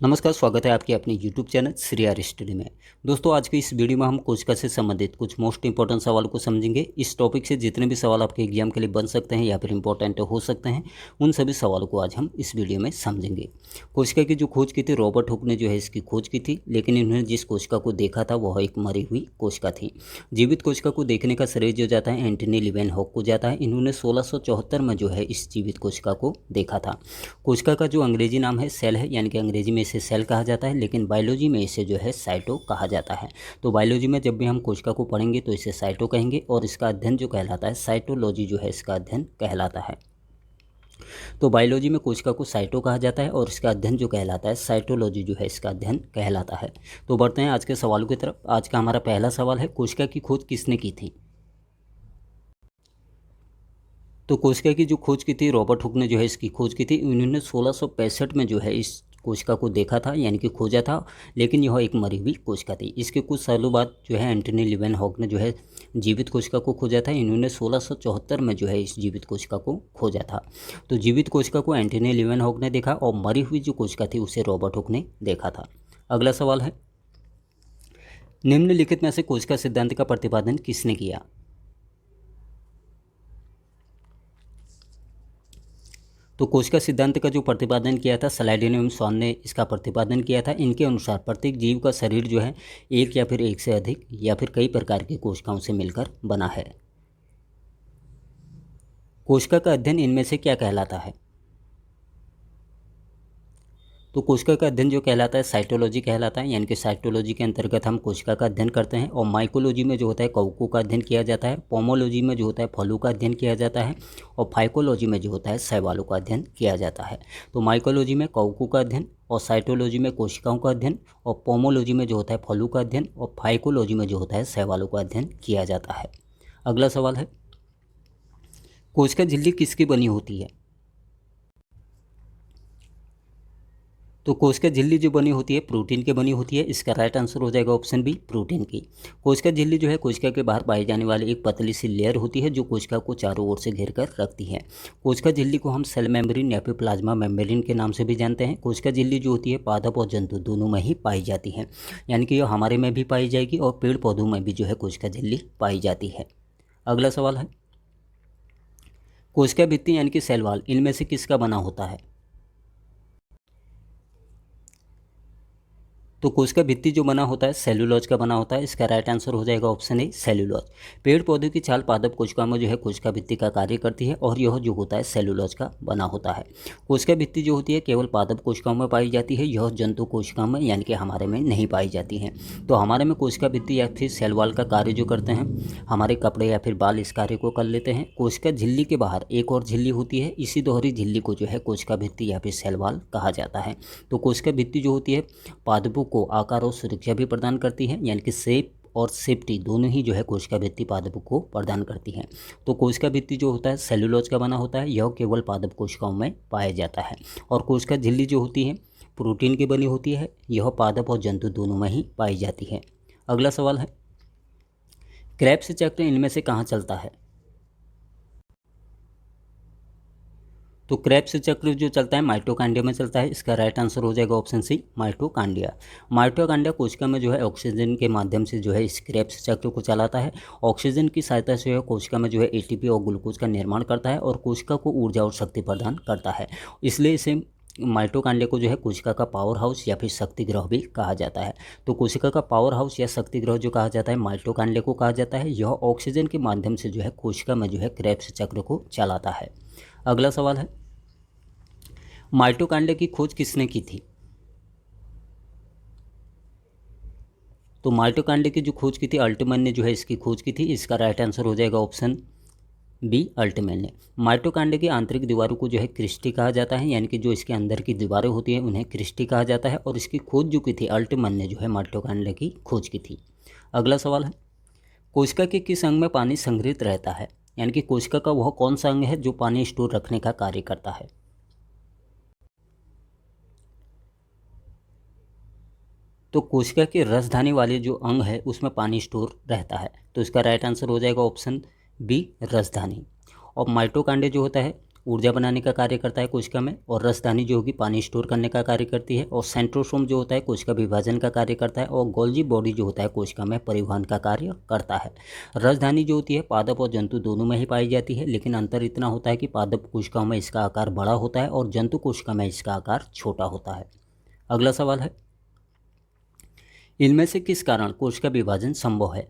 नमस्कार, स्वागत है आपके अपने YouTube channel Shri R study में। दोस्तों, आज की इस वीडियो में हम कोशिका से संबंधित कुछ मोस्ट इंपॉर्टेंट सवालों को समझेंगे। इस टॉपिक से जितने भी सवाल आपके एग्जाम के लिए बन सकते हैं या फिर इंपॉर्टेंट हो सकते हैं, उन सभी सवालों को आज हम इस वीडियो में समझेंगे। कोशिका की जो खोज की थी, रॉबर्ट हुक ने जो है इसकी खोज की थी, लेकिन इन्होंने जिस कोशिका को देखा था वह एक मरी हुई कोशिका थी। जीवित कोशिका को देखने का श्रेय जो जाता है एंटनी लीवेनहॉक को जाता है। इन्होंने 1674 में जो है इस जीवित कोशिका को देखा था। कोशिका का जो अंग्रेजी नाम है सेल है, यानी कि अंग्रेजी में इसे सेल कहा जाता है, लेकिन बायोलॉजी में इसे जो है साइटो कहा जाता है। तो बायोलॉजी में जब भी हम कोशिका को पढ़ेंगे तो इसे साइटो कहेंगे, और इसका अध्ययन जो कहलाता है साइटोलॉजी जो है इसका अध्ययन कहलाता है। तो बायोलॉजी में कोशिका को साइटो कहा जाता है और इसका अध्ययन जो कहलाता है साइटोलॉजी जो है इसका अध्ययन कहलाता है। तो बढ़ते हैं आज के सवालों की तरफ। आज का हमारा पहला सवाल है, कोशिका की खोज किसने की थी? तो कोशिका की जो खोज की थी रॉबर्ट हुक ने जो है इसकी खोज की थी। उन्होंने 1665 में जो है इस कोशिका को देखा था, यानी कि खोजा था, लेकिन यह एक मरी हुई कोशिका थी। इसके कुछ सालों बाद जो है एंटनी लीवेनहॉक ने जो है जीवित कोशिका को खोजा था। इन्होंने 1674 में जो है इस जीवित कोशिका को खोजा था। तो जीवित कोशिका को एंटनी लीवेनहॉक ने देखा और मरी हुई जो कोशिका थी उसे रॉबर्ट हुक ने देखा था। अगला सवाल है, निम्नलिखित में से कोशिका सिद्धांत का प्रतिपादन किसने किया? तो कोशिका सिद्धांत का जो प्रतिपादन किया था स्लाइडेन एवं स्वान ने इसका प्रतिपादन किया था। इनके अनुसार प्रत्येक जीव का शरीर जो है एक या फिर एक से अधिक या फिर कई प्रकार की कोशिकाओं से मिलकर बना है। कोशिका का अध्ययन इनमें से क्या कहलाता है? तो कोशिका का अध्ययन जो कहलाता है साइटोलॉजी कहलाता है, यानी कि साइटोलॉजी के अंतर्गत हम कोशिका का अध्ययन करते हैं। और माइकोलॉजी में जो होता है कवकों का अध्ययन किया जाता है। पोमोलॉजी में जो होता है फलों का अध्ययन किया जाता है। और फाइकोलॉजी में जो होता है शैवालों का अध्ययन किया जाता है। तो माइकोलॉजी में कवकों का अध्ययन, और साइटोलॉजी में कोशिकाओं का अध्ययन, और पोमोलॉजी में जो होता है फलों का अध्ययन, और फाइकोलॉजी में जो होता है शैवालों का अध्ययन किया जाता है। अगला सवाल है, कोशिका झिल्ली किसकी बनी होती है? तो कोशिका झिल्ली जो बनी होती है प्रोटीन की बनी होती है। इसका राइट आंसर हो जाएगा ऑप्शन बी, प्रोटीन की। कोशिका झिल्ली जो है कोशिका के बाहर पाई जाने वाली एक पतली सी लेयर होती है जो कोशिका को चारों ओर से घेर कर रखती है। कोशिका झिल्ली को हम सेल मेम्ब्रेन या फिर प्लाज्मा मेम्ब्रेन के नाम से भी जानते हैं। कोशिका झिल्ली जो होती है पादप और जंतु दोनों में ही पाई जाती है, यानी कि यह हमारे में भी पाई जाएगी और पेड़ पौधों में भी जो है कोशिका झिल्ली पाई जाती है। अगला सवाल है, कोशिका भित्ति यानी कि सेल वॉल इनमें से किसका बना होता है? तो कोशिका भित्ति जो बना होता है सेलुलोज का बना होता है। इसका राइट आंसर हो जाएगा ऑप्शन ए, सेलुलोज। पेड़ पौधों की छाल पादप कोशिका में जो है कोशिका भित्ति का कार्य करती है और यह जो होता है सेलुलोज का बना होता है। कोशिका भित्ति जो होती है केवल पादप कोशिकाओं में पाई जाती है, यह जंतु कोशिकाओं में यानी कि हमारे में नहीं पाई जाती है। तो हमारे में कोशिका भित्ति या फिर सेल वॉल का कार्य जो करते हैं हमारे कपड़े या फिर बाल इस कार्य को कर लेते हैं। कोशिका झिल्ली के बाहर एक और झिल्ली होती है, इसी दोहरी झिल्ली को जो है कोशिका भित्ति या फिर सेल वॉल कहा जाता है। तो कोशिका भित्ति जो होती है पादपों को आकार और सुरक्षा भी प्रदान करती है, यानी कि शेप और सेफ्टी दोनों ही जो है कोशिका भित्ति पादपों को प्रदान करती है। तो कोशिका भित्ति जो होता है सेलुलोज का बना होता है, यह केवल पादप कोशिकाओं में पाया जाता है। और कोशिका झिल्ली जो होती है प्रोटीन की बनी होती है, यह पादप और जंतु दोनों में ही पाई जाती है। अगला सवाल है, क्रेब्स चक्र इनमें से कहाँ चलता है? तो क्रेब्स चक्र जो चलता है माइटोकांड्रिया में चलता है। इसका राइट आंसर हो जाएगा ऑप्शन सी, माइटोकांड्रिया। माइटोकांड्रिया कोशिका में जो है ऑक्सीजन के माध्यम से जो है इस क्रेब्स चक्र को चलाता है। ऑक्सीजन की सहायता से कोशिका में जो है एटीपी और ग्लूकोज का निर्माण करता है और कोशिका को ऊर्जा और शक्ति प्रदान करता है। इसलिए इसे माइटोकांड्रिया को जो है कोशिका का पावर हाउस या फिर शक्ति ग्रह भी कहा जाता है। तो कोशिका का पावर हाउस या शक्ति ग्रह जो कहा जाता है माइटोकांड्रिया को कहा जाता है। यह ऑक्सीजन के माध्यम से जो है कोशिका में जो है क्रेब्स चक्र को चलाता है। अगला सवाल है, माइटोकांड्रिया की खोज किसने की थी? तो माइटोकांड्रिया की जो खोज की थी अल्टमैन ने जो है इसकी खोज की थी। इसका राइट आंसर हो जाएगा ऑप्शन बी, अल्टमैन ने। माइटोकांड्रिया की आंतरिक दीवारों को जो है क्रिस्टी कहा जाता है, यानी कि जो इसके अंदर की दीवारें होती हैं उन्हें क्रिस्टी कहा जाता है। और इसकी खोज जो की थी अल्टमैन ने जो है माइटोकांड्रिया की खोज की थी। अगला सवाल है, कोशिका के किस अंग में पानी संग्रहित रहता है? यानी कि कोशिका का वह कौन सा अंग है जो पानी स्टोर रखने का कार्य करता है? तो कोशिका के रसधानी वाले जो अंग है उसमें पानी स्टोर रहता है। तो इसका राइट आंसर हो जाएगा ऑप्शन बी, रसधानी। और माइटोकांड्रिया जो होता है ऊर्जा बनाने का कार्य करता है कोशिका में, और रसधानी जो होगी पानी स्टोर करने का कार्य करती है, और सेंट्रोसोम जो होता है कोशिका विभाजन का कार्य करता है, और गोल्गी बॉडी जो होता है कोशिका में परिवहन का कार्य करता है। रसधानी जो होती है पादप और जंतु दोनों में ही पाई जाती है, लेकिन अंतर इतना होता है कि पादप कोशिकाओं में इसका आकार बड़ा होता है और जंतु कोशिका में इसका आकार छोटा होता है। अगला सवाल है, इनमें से किस कारण कोशिका विभाजन संभव है?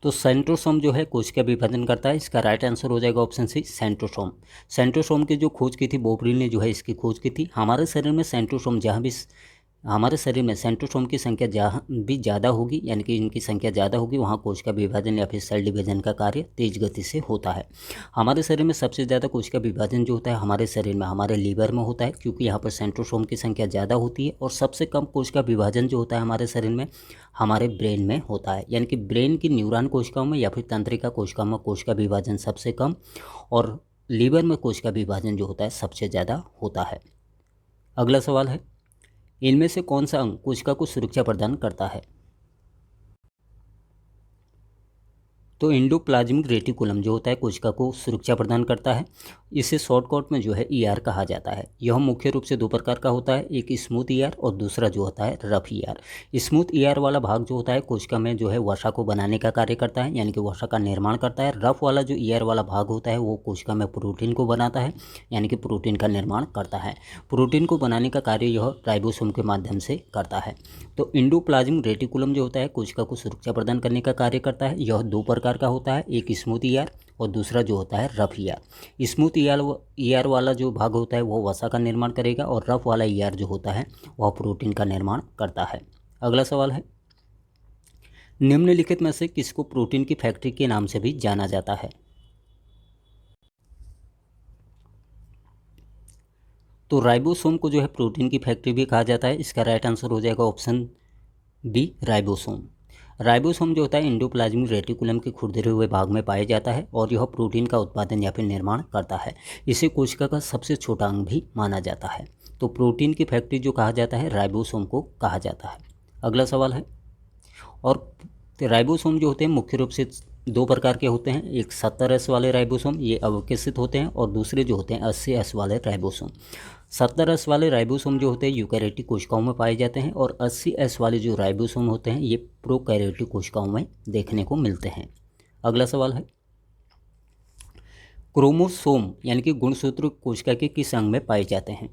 तो सेंट्रोसोम जो है कोशिका विभाजन करता है, इसका राइट आंसर हो जाएगा ऑप्शन सी सेंट्रोसोम। सेंट्रोसोम की जो खोज की थी बोबरिल ने जो है इसकी खोज की थी। हमारे शरीर में सेंट्रोसोम जहाँ भी हमारे शरीर में सेंट्रोसोम की संख्या जहाँ भी ज़्यादा होगी, यानी कि इनकी संख्या ज़्यादा होगी, वहाँ कोशिका विभाजन या फिर सेल डिवीजन का कार्य तेज गति से होता है। हमारे शरीर में सबसे ज़्यादा कोशिका विभाजन जो होता है हमारे शरीर में हमारे लीवर में होता है, क्योंकि यहाँ पर सेंट्रोसोम की संख्या ज़्यादा होती है। और सबसे कम कोशिका विभाजन जो होता है हमारे शरीर में हमारे ब्रेन में होता है, यानी कि ब्रेन की न्यूरॉन कोशिकाओं में या फिर तंत्रिका कोशिकाओं में कोशिका विभाजन सबसे कम, और लीवर में कोशिका विभाजन जो होता है सबसे ज़्यादा होता है। अगला सवाल है, इनमें से कौन सा अंग कोशिका को सुरक्षा प्रदान करता है? तो एंडोप्लाज्मिक रेटिकुलम जो होता है कोशिका को सुरक्षा प्रदान करता है। इसे शॉर्टकट में जो है ईआर कहा जाता है। यह मुख्य रूप से दो प्रकार का होता है, एक स्मूथ ईआर और दूसरा जो होता है रफ ईआर। स्मूथ ईआर वाला भाग जो होता है कोशिका में जो है वसा को बनाने का कार्य करता है, यानी कि वसा का निर्माण करता है। रफ वाला जो ईआर वाला भाग होता है वो कोशिका में प्रोटीन को बनाता है, यानी कि प्रोटीन का निर्माण करता है। प्रोटीन को बनाने का कार्य यह राइबोसोम के माध्यम से करता है। तो एंडोप्लाज्मिक रेटिकुलम जो होता है कोशिका को सुरक्षा प्रदान करने का कार्य करता है। यह दो प्रकार का होता है, एक स्मूथ ईआर और दूसरा जो होता है रफ ईआर। स्मूथ ईआर वाला जो भाग होता है वह वसा का निर्माण करेगा, और रफ वाला ईआर जो होता है वह प्रोटीन का निर्माण करता है। अगला सवाल है, निम्नलिखित में से किसको प्रोटीन की फैक्ट्री के नाम से भी जाना जाता है? तो राइबोसोम को जो है प्रोटीन की फैक्ट्री भी कहा जाता है। इसका राइट आंसर हो जाएगा ऑप्शन बी राइबोसोम। राइबोसोम जो होता है एंडोप्लाज्मिक रेटिकुलम के खुरदरे हुए भाग में पाया जाता है, और यह प्रोटीन का उत्पादन या फिर निर्माण करता है। इसे कोशिका का सबसे छोटा अंग भी माना जाता है। तो प्रोटीन की फैक्ट्री जो कहा जाता है राइबोसोम को कहा जाता है। अगला सवाल है, और राइबोसोम जो होते हैं मुख्य रूप से दो प्रकार के होते हैं, एक 70S वाले राइबोसोम ये अवकेशित होते हैं, और दूसरे जो होते हैं 80S वाले राइबोसोम। 70S वाले राइबोसोम जो होते हैं यूकैरियोटिक कोशिकाओं में पाए जाते हैं, और 80S वाले जो राइबोसोम होते हैं ये प्रोकैरियोटिक कोशिकाओं में देखने को मिलते हैं। अगला सवाल है, क्रोमोसोम यानी कि गुणसूत्र कोशिका के किस अंग में पाए जाते हैं?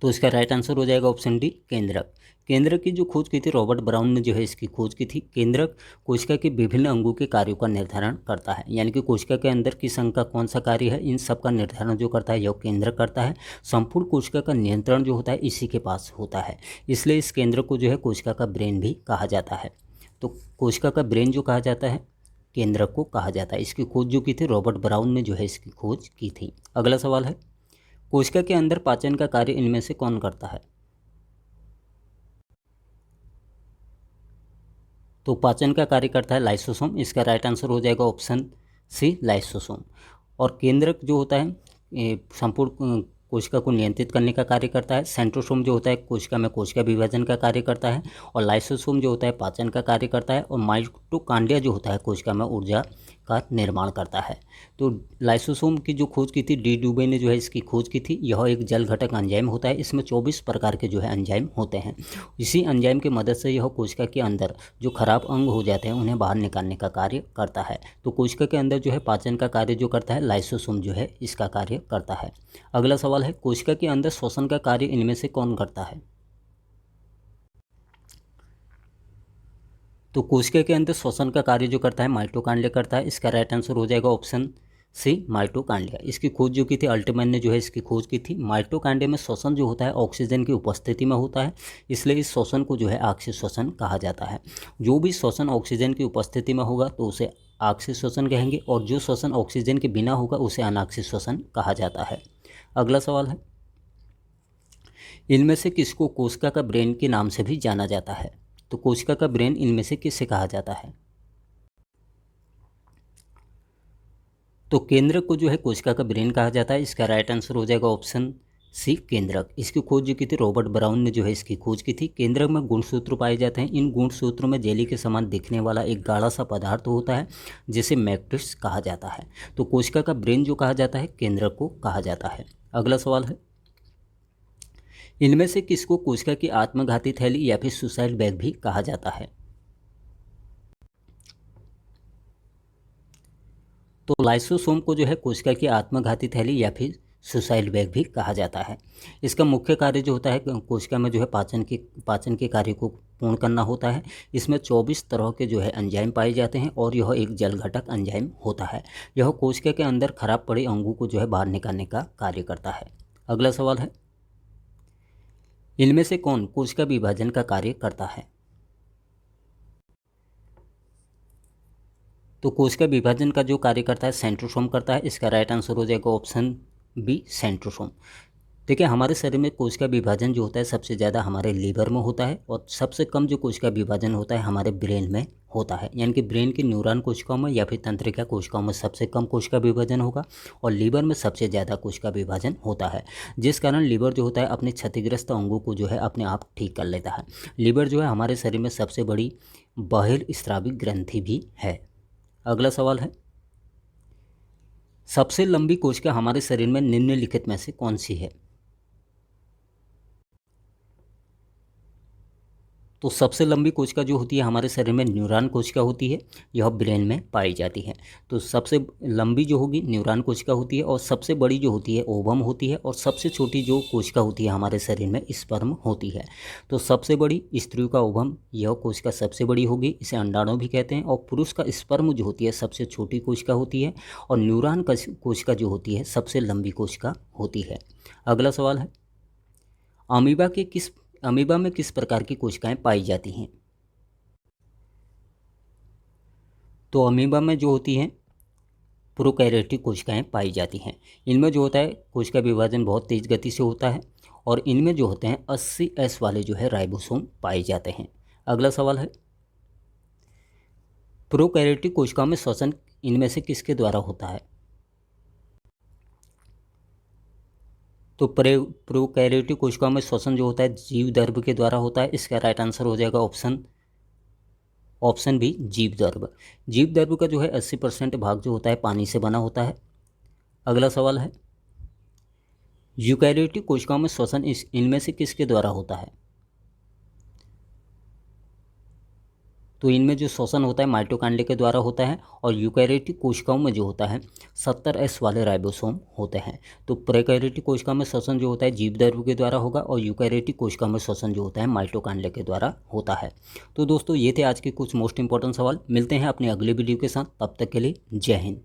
तो इसका राइट आंसर हो जाएगा ऑप्शन डी केंद्रक। केंद्रक की जो खोज की थी रॉबर्ट ब्राउन ने जो है इसकी खोज की थी। केंद्रक कोशिका के विभिन्न अंगों के कार्यों का निर्धारण करता है, यानी कि कोशिका के अंदर किस अंग का कौन सा कार्य है इन सब का निर्धारण जो करता है यह केंद्रक करता है। संपूर्ण कोशिका का नियंत्रण जो होता है इसी के पास होता है, इसलिए इस केंद्रक को जो है कोशिका का ब्रेन भी कहा जाता है। तो कोशिका का ब्रेन जो कहा जाता है केंद्रक को कहा जाता है। इसकी खोज जो की थी रॉबर्ट ब्राउन ने जो है इसकी खोज की थी। अगला सवाल है, कोशिका के अंदर पाचन का कार्य इनमें से कौन करता है? तो पाचन का कार्य करता है लाइसोसोम। इसका राइट आंसर हो जाएगा ऑप्शन सी लाइसोसोम। और केंद्रक जो होता है संपूर्ण कोशिका को नियंत्रित करने का कार्य करता है। सेंट्रोसोम जो होता है कोशिका में कोशिका विभाजन का कार्य करता है, और लाइसोसोम जो होता है पाचन का कार्य करता है, और माइटोकॉन्ड्रिया जो होता है कोशिका में ऊर्जा का निर्माण करता है। तो लाइसोसोम की जो खोज की थी डी डुबे ने जो है इसकी खोज की थी। यह एक जल घटक एंजाइम होता है, इसमें 24 प्रकार के जो है एंजाइम होते हैं। इसी एंजाइम की मदद से यह कोशिका के अंदर जो खराब अंग हो जाते हैं उन्हें बाहर निकालने का कार्य करता है। तो कोशिका के अंदर जो है पाचन का कार्य जो करता है लाइसोसोम जो है इसका कार्य करता है। अगला सवाल है, कोशिका के अंदर श्वसन का कार्य इनमें से कौन करता है? तो कोशिका के अंदर श्वसन का कार्य जो करता है माइटोकॉन्ड्रिया करता है। इसका राइट आंसर हो जाएगा ऑप्शन सी माइटोकॉन्ड्रिया। इसकी खोज जो की थी अल्टमैन ने जो है इसकी खोज की थी। माइटोकॉन्ड्रिया में श्वसन जो होता है ऑक्सीजन की उपस्थिति में होता है, इसलिए इस श्वसन को जो है आक्सीय श्वसन कहा जाता है। जो भी श्वसन ऑक्सीजन की उपस्थिति में होगा तो उसे आक्सीय श्वसन कहेंगे, और जो श्वसन ऑक्सीजन के बिना होगा उसे अनाक्सीय श्वसन कहा जाता है। अगला सवाल है, इनमें से किसको कोशिका का ब्रेन के नाम से भी जाना जाता है? तो कोशिका का ब्रेन इनमें से किससे कहा जाता है? तो केंद्रक को जो है कोशिका का ब्रेन कहा जाता है। इसका राइट आंसर हो जाएगा ऑप्शन सी केंद्रक। इसकी खोज जो की थी रॉबर्ट ब्राउन ने जो है इसकी खोज की थी। केंद्रक में गुणसूत्र पाए जाते हैं। इन गुणसूत्रों में जेली के समान दिखने वाला एक गाढ़ा सा पदार्थ होता है जिसे मैट्रिक्स कहा जाता है। तो कोशिका का ब्रेन जो कहा जाता है केंद्रक को कहा जाता है। अगला सवाल है, इनमें से किसको कोशिका की आत्मघाती थैली या फिर सुसाइड बैग भी कहा जाता है? तो लाइसोसोम को जो है कोशिका की आत्मघाती थैली या फिर सुसाइड बैग भी कहा जाता है। इसका मुख्य कार्य जो होता है कोशिका में जो है पाचन के कार्य को पूर्ण करना होता है। इसमें 24 तरह के जो है एंजाइम पाए जाते हैं और यह एक जल घटक एंजाइम होता है। यह कोशिका के अंदर खराब पड़े अंगों को जो है बाहर निकालने का कार्य करता है। अगला सवाल है, इनमें से कौन कोशिका विभाजन का कार्य करता है? तो कोशिका विभाजन का जो कार्य करता है सेंट्रोसोम करता है। इसका राइट आंसर हो जाएगा ऑप्शन बी सेंट्रोसोम। देखिए हमारे शरीर में कोशिका विभाजन जो होता है सबसे ज़्यादा हमारे लीवर में होता है और सबसे कम जो कोशिका विभाजन होता है हमारे ब्रेन में होता है। यानी कि ब्रेन की न्यूरॉन कोशिकाओं में या फिर तंत्रिका कोशिकाओं में सबसे कम कोशिका विभाजन होगा और लीवर में सबसे ज़्यादा कोशिका विभाजन होता है, जिस कारण लीवर जो होता है अपने क्षतिग्रस्त अंगों को जो है अपने आप ठीक कर लेता है। लीवर जो है हमारे शरीर में सबसे बड़ी बहिर्स्रावी ग्रंथि भी है। अगला सवाल है, सबसे लंबी कोशिका हमारे शरीर में निम्नलिखित में से कौन सी है? तो सबसे लंबी कोशिका जो होती है हमारे शरीर में न्यूरॉन कोशिका होती है। यह ब्रेन में पाई जाती है। तो सबसे लंबी जो होगी न्यूरॉन कोशिका होती है और सबसे बड़ी जो होती है ओवम होती है और सबसे छोटी जो कोशिका होती है हमारे शरीर में स्पर्म होती है। तो सबसे बड़ी स्त्रियों का ओवम यह कोशिका सबसे बड़ी होगी, इसे अंडाणु भी कहते हैं। और पुरुष का स्पर्म जो होती है सबसे छोटी कोशिका होती है और न्यूरॉन कोशिका जो होती है सबसे लंबी कोशिका होती है। अगला सवाल है, अमीबा में किस प्रकार की कोशिकाएं पाई जाती हैं? तो अमीबा में जो होती हैं प्रोकैरियोटिक कोशिकाएं पाई जाती हैं। इनमें जो होता है कोशिका विभाजन बहुत तेज गति से होता है और इनमें जो होते हैं 80S वाले जो है राइबोसोम पाए जाते हैं। अगला सवाल है, प्रोकैरियोटिक कोशिकाओं में श्वसन इनमें से किसके द्वारा होता है? तो प्रोकैरियोटिक कोशिकाओं में श्वसन जो होता है जीवदर्भ के द्वारा होता है। इसका राइट आंसर हो जाएगा ऑप्शन बी जीवदर्भ। जीवदर्भ का जो है 80% भाग जो होता है पानी से बना होता है। अगला सवाल है, यूकैरियोटिक कोशिकाओं में श्वसन इनमें से किसके द्वारा होता है? तो इनमें जो श्वसन होता है माइटोकॉन्ड्रिया के द्वारा होता है और यूकैरियोटिक कोशिकाओं में जो होता है 70S वाले राइबोसोम होते हैं। तो प्रोकैरियोटिक कोशिकाओं में श्वसन जो होता है जीवदर्भ के द्वारा होगा और यूकैरियोटिक कोशिकाओं में श्वसन जो होता है माइटोकॉन्ड्रिया के द्वारा होता है। तो दोस्तों ये थे आज के कुछ मोस्ट इंपॉर्टेंट सवाल। मिलते हैं अपने अगले वीडियो के साथ, तब तक के लिए जय हिंद।